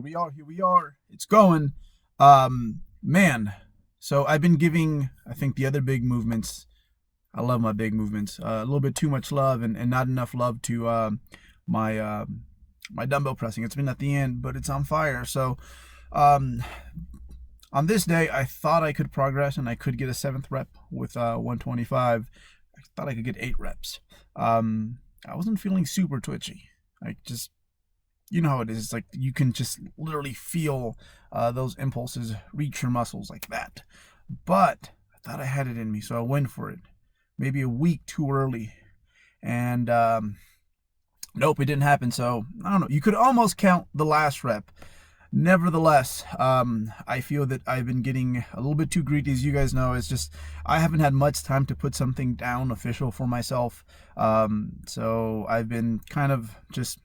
Here we are. It's going. Man. So I've been giving, I think, the other big movements. I love my big movements. A little bit too much love and not enough love to my my dumbbell pressing. It's been at the end, but it's on fire. So um, on this day, I thought I could progress and I could get a seventh rep with 125. I thought I could get 8 reps. I wasn't feeling super twitchy. I just, you know how it is. It's like you can just literally feel those impulses reach your muscles like that. But I thought I had it in me, so I went for it. Maybe a week too early, and nope, it didn't happen. So I don't know. You could almost count the last rep. Nevertheless, I feel that I've been getting a little bit too greedy, as you guys know. It's just I haven't had much time to put something down official for myself. So I've been kind of just,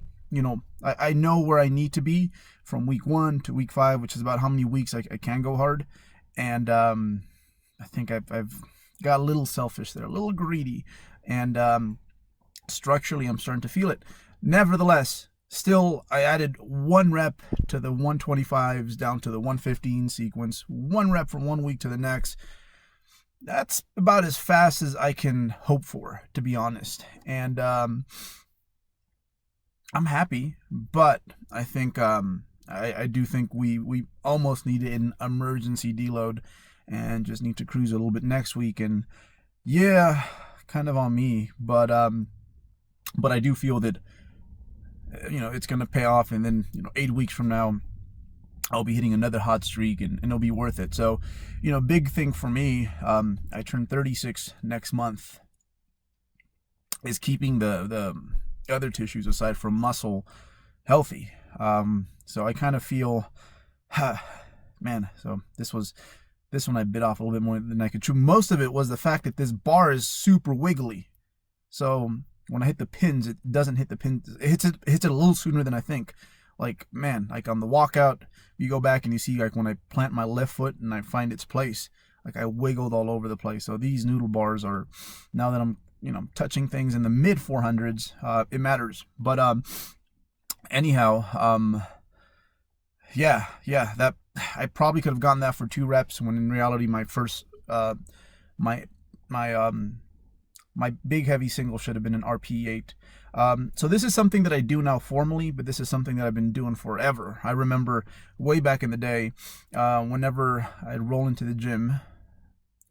I know where I need to be from week 1 to week 5, which is about how many weeks I can go hard. And I think I've got a little selfish there, a little greedy. And structurally, I'm starting to feel it. Nevertheless, still, I added 1 rep to the 125s down to the 115 sequence. 1 rep from 1 week to the next. That's about as fast as I can hope for, to be honest. And I'm happy, but I think I do think we almost need an emergency deload and just need to cruise a little bit next week. And yeah, kind of on me, but I do feel that it's going to pay off, and then 8 weeks from now I'll be hitting another hot streak, and it'll be worth it. So big thing for me, I turn 36 next month, is keeping the other tissues aside from muscle healthy. So I kind of feel man, so this one I bit off a little bit more than I could chew. Most of it was the fact that this bar is super wiggly, so when I hit the pins, it doesn't hit the pins. It hits it a little sooner than I think. Like, man, like on the walkout, you go back and you see, like, when I plant my left foot and I find its place, like I wiggled all over the place. So these noodle bars are, now that I'm, touching things in the mid 400s, it matters. But anyhow, yeah, that I probably could have gotten that for 2 reps when in reality my first, my big heavy single should have been an RPE 8. So this is something that I do now formally, but this is something that I've been doing forever. I remember way back in the day, whenever I'd roll into the gym,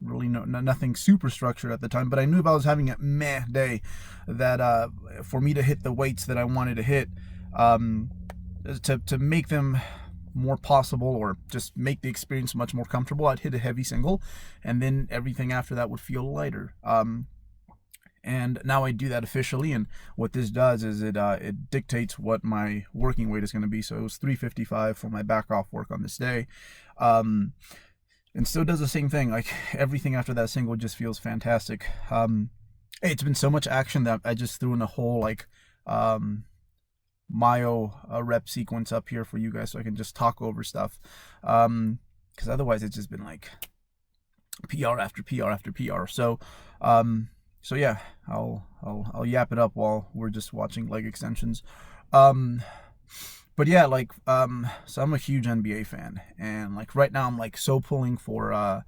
really nothing super structured at the time, but I knew if I was having a meh day, that for me to hit the weights that I wanted to hit, to make them more possible, or just make the experience much more comfortable, I'd hit a heavy single, and then everything after that would feel lighter. And now I do that officially, and what this does is it dictates what my working weight is going to be. So it was 355 for my back off work on this day, and still does the same thing. Like, everything after that single just feels fantastic. Hey, it's been so much action that I just threw in a whole like myo rep sequence up here for you guys, so I can just talk over stuff, because otherwise it's just been like PR after PR after PR. So yeah, I'll yap it up while we're just watching leg extensions. But yeah, like, so I'm a huge NBA fan, and like right now I'm like so pulling for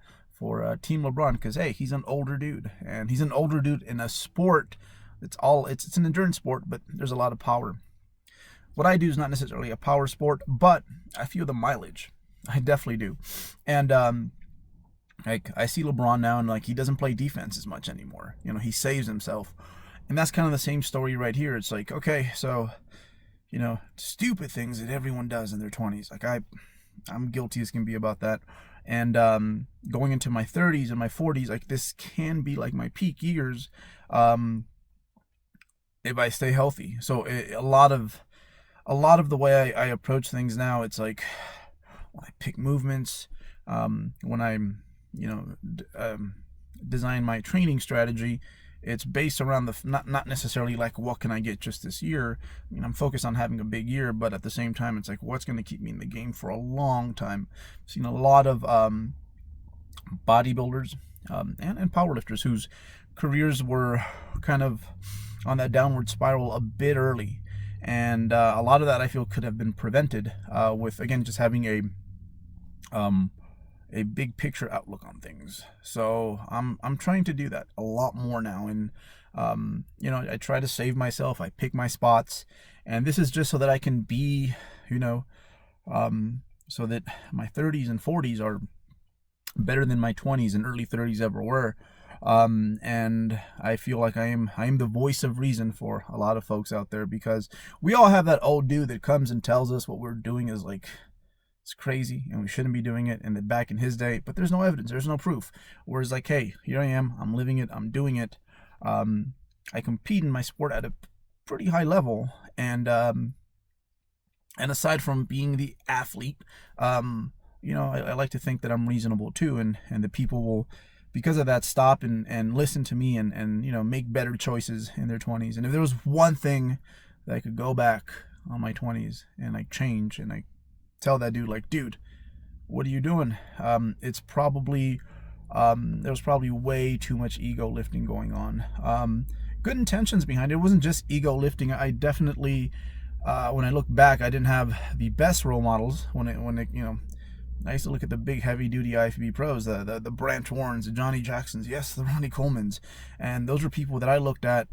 Team LeBron, because hey, he's an older dude, and he's an older dude in a sport. It's an endurance sport, but there's a lot of power. What I do is not necessarily a power sport, but I feel the mileage. I definitely do, and like, I see LeBron now, and like, he doesn't play defense as much anymore. He saves himself, and that's kind of the same story right here. It's like, okay, so stupid things that everyone does in their 20s. Like, I'm guilty as can be about that. And going into my 30s and my 40s, like, this can be like my peak years, if I stay healthy. So a lot of the way I approach things now, it's like, when I pick movements, when I'm design my training strategy, it's based around not necessarily like, what can I get just this year. I'm focused on having a big year, but at the same time, it's like, what's going to keep me in the game for a long time. I've seen a lot of bodybuilders and powerlifters whose careers were kind of on that downward spiral a bit early, And a lot of that I feel could have been prevented with, again, just having a big picture outlook on things. So I'm trying to do that a lot more now. And I try to save myself. I pick my spots, and this is just so that I can be, so that my 30s and 40s are better than my 20s and early 30s ever were. And I feel like I am the voice of reason for a lot of folks out there, because we all have that old dude that comes and tells us what we're doing is like, it's crazy and we shouldn't be doing it, and that back in his day, but there's no evidence, there's no proof. Whereas like, hey, here I am, I'm living it, I'm doing it. I compete in my sport at a pretty high level, and aside from being the athlete, I like to think that I'm reasonable too, and the people will, because of that, stop and listen to me and make better choices in their 20s. And if there was one thing that I could go back on my 20s and like change and like tell that dude, like, dude, what are you doing? It's probably there was probably way too much ego lifting going on. Good intentions behind it. It wasn't just ego lifting. I definitely, when I look back, I didn't have the best role models. I used to look at the big heavy duty IFBB pros, the Branch Warrens, the Johnny Jacksons, yes, the Ronnie Colemans, and those were people that I looked at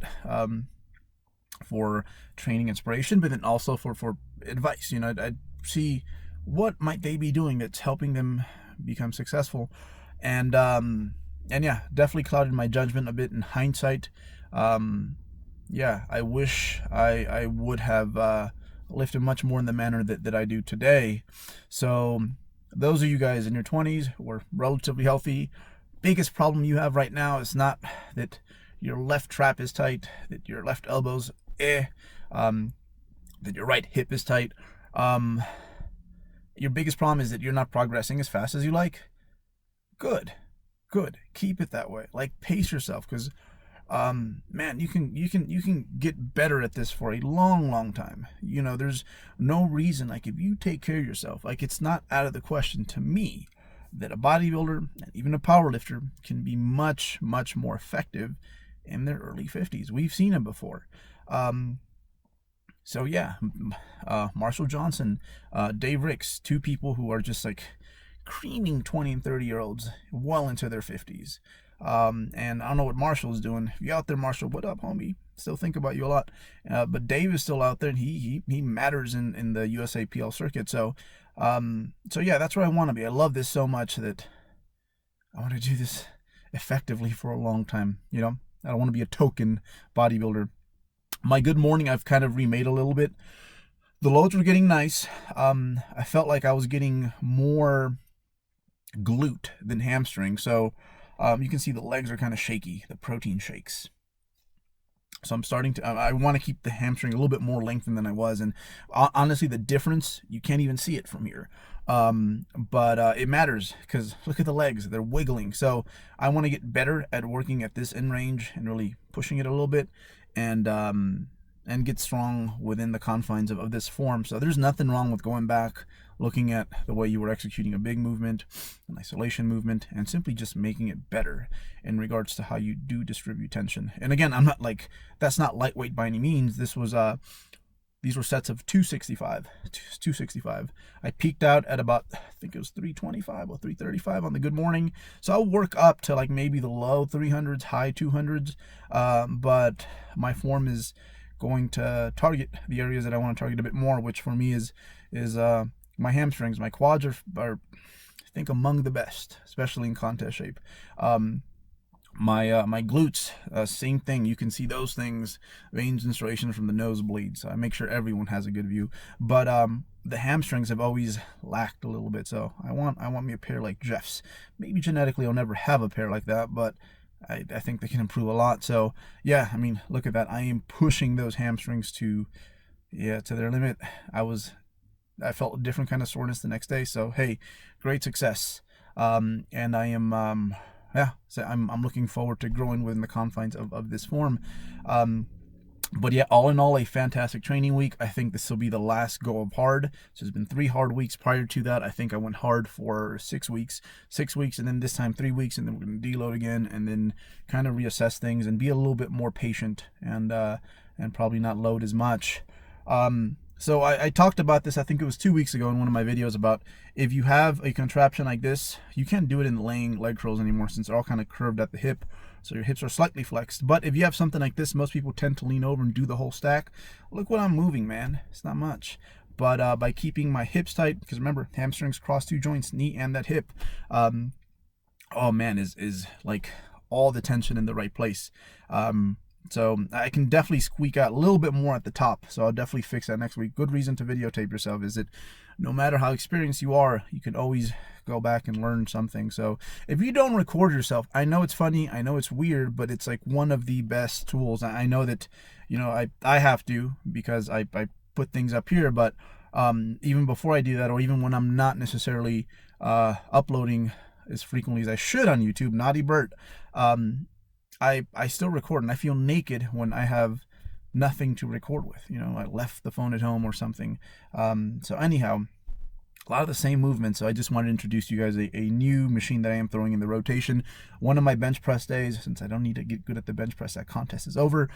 for training inspiration, but then also for advice. I'd see what might they be doing that's helping them become successful, and yeah, definitely clouded my judgment a bit in hindsight. Yeah, I wish I would have lifted much more in the manner that I do today. So those of you guys in your 20s who are relatively healthy, biggest problem you have right now is not that your left trap is tight, that your left elbow's that your right hip is tight. Your biggest problem is that you're not progressing as fast as you like. Good. Keep it that way. Like, pace yourself, because man, you can get better at this for a long time. There's no reason, like, if you take care of yourself, like, it's not out of the question to me that a bodybuilder and even a power lifter can be much more effective in their early 50s. We've seen them before. So yeah, Marshall Johnson, Dave Ricks, two people who are just like creaming 20 and 30-year-olds well into their 50s. And I don't know what Marshall's doing. If you're out there, Marshall, what up, homie? Still think about you a lot. But Dave is still out there, and he matters in the USAPL circuit. So yeah, that's where I want to be. I love this so much that I want to do this effectively for a long time. I don't want to be a token bodybuilder. My good morning, I've kind of remade a little bit. The loads were getting nice. I felt like I was getting more glute than hamstring. So you can see the legs are kind of shaky, the protein shakes. So I'm starting to, I want to keep the hamstring a little bit more lengthened than I was. And honestly, the difference, you can't even see it from here. But it matters, because look at the legs, they're wiggling. So I want to get better at working at this in range and really pushing it a little bit, and get strong within the confines of this form. So there's nothing wrong with going back, looking at the way you were executing a big movement, an isolation movement, and simply just making it better in regards to how you do distribute tension. And again, I'm not like, that's not lightweight by any means. This was these were sets of 265. I peaked out at about, I think it was 325 or 335 on the good morning. So I'll work up to like maybe the low 300s, high 200s. But my form is going to target the areas that I want to target a bit more, which for me is my hamstrings. My quads are I think among the best, especially in contest shape. My glutes, same thing. You can see those things, veins and striations from the nosebleeds. So I make sure everyone has a good view. But the hamstrings have always lacked a little bit. So I want me a pair like Jeff's. Maybe genetically I'll never have a pair like that, but I think they can improve a lot. So yeah, I mean, look at that. I am pushing those hamstrings to their limit. I felt a different kind of soreness the next day. So hey, great success. And I am so I'm looking forward to growing within the confines of this form. But yeah, all in all, a fantastic training week. I think this will be the last go of hard. So it's been 3 hard weeks. Prior to that, I think I went hard for 6 weeks, and then this time 3 weeks, and then we're going to deload again, and then kind of reassess things and be a little bit more patient, and probably not load as much. So I talked about this, I think it was 2 weeks ago in one of my videos, about if you have a contraption like this, you can't do it in laying leg curls anymore since they're all kind of curved at the hip. So your hips are slightly flexed. But if you have something like this, most people tend to lean over and do the whole stack. Look what I'm moving, man. It's not much. But by keeping my hips tight, because remember, hamstrings cross two joints, knee and that hip, oh man, is like all the tension in the right place. So I can definitely squeak out a little bit more at the top. So I'll definitely fix that next week. Good reason to videotape yourself is that no matter how experienced you are, you can always go back and learn something. So if you don't record yourself, I know it's funny, I know it's weird, but it's like one of the best tools. I know that, you know, I have to, because I put things up here, but even before I do that, or even when I'm not necessarily uploading as frequently as I should on YouTube, Naughty Bert, I still record, and I feel naked when I have nothing to record with. You know, I left the phone at home or something. So anyhow, a lot of the same movements. So I just wanted to introduce you guys a new machine that I am throwing in the rotation. One of my bench press days, since I don't need to get good at the bench press, that contest is over.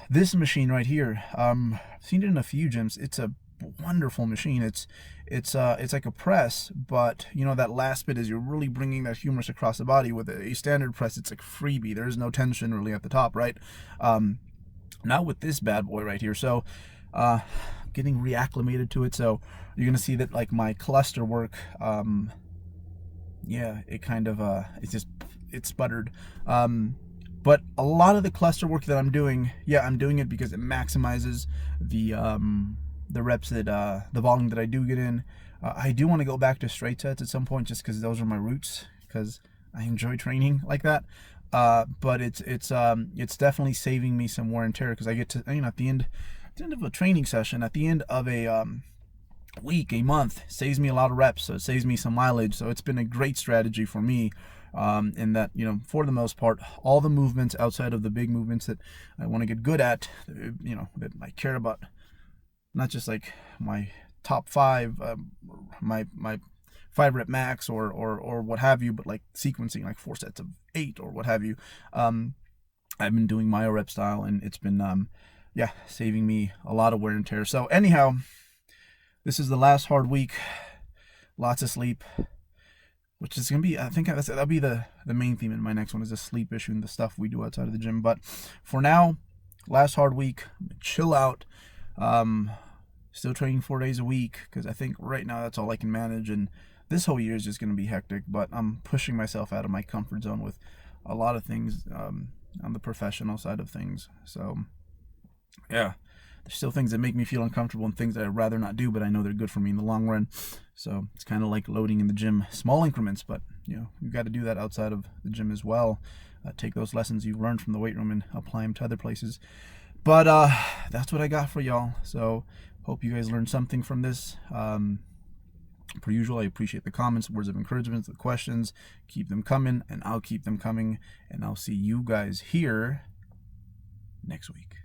This machine right here, I've seen it in a few gyms. It's a wonderful machine. It's like a press, but you know, that last bit is you're really bringing that humerus across the body. With a standard press, it's like freebie. There's no tension really at the top, right? Not with this bad boy right here. So getting reacclimated to it. So you're gonna see that like my cluster work, yeah, it kind of it sputtered. But a lot of the cluster work that I'm doing, yeah, I'm doing it because it maximizes the reps that the volume that I do get in. I do want to go back to straight sets at some point, just because those are my roots, because I enjoy training like that. But it's definitely saving me some wear and tear, because I get to, you know, at the end of a training session, at the end of a week, a month, saves me a lot of reps, so it saves me some mileage. So it's been a great strategy for me, in that, you know, for the most part, all the movements outside of the big movements that I want to get good at, you know, that I care about, not just like my top 5, my 5 rep max or what have you, but like sequencing like 4 sets of 8 or what have you. I've been doing myo rep style, and it's been yeah, saving me a lot of wear and tear. So anyhow, this is the last hard week. Lots of sleep, which is gonna be, I think that'll be the main theme in my next one, is the sleep issue and the stuff we do outside of the gym. But for now, last hard week, chill out. Still training 4 days a week, because I think right now that's all I can manage, and this whole year is just going to be hectic. But I'm pushing myself out of my comfort zone with a lot of things on the professional side of things. So yeah, there's still things that make me feel uncomfortable and things that I'd rather not do, but I know they're good for me in the long run. So it's kind of like loading in the gym, small increments, but you know, you've got to do that outside of the gym as well. Take those lessons you've learned from the weight room and apply them to other places. But that's what I got for y'all. So hope you guys learned something from this. Per usual, I appreciate the comments, words of encouragement, the questions. Keep them coming, and I'll keep them coming. And I'll see you guys here next week.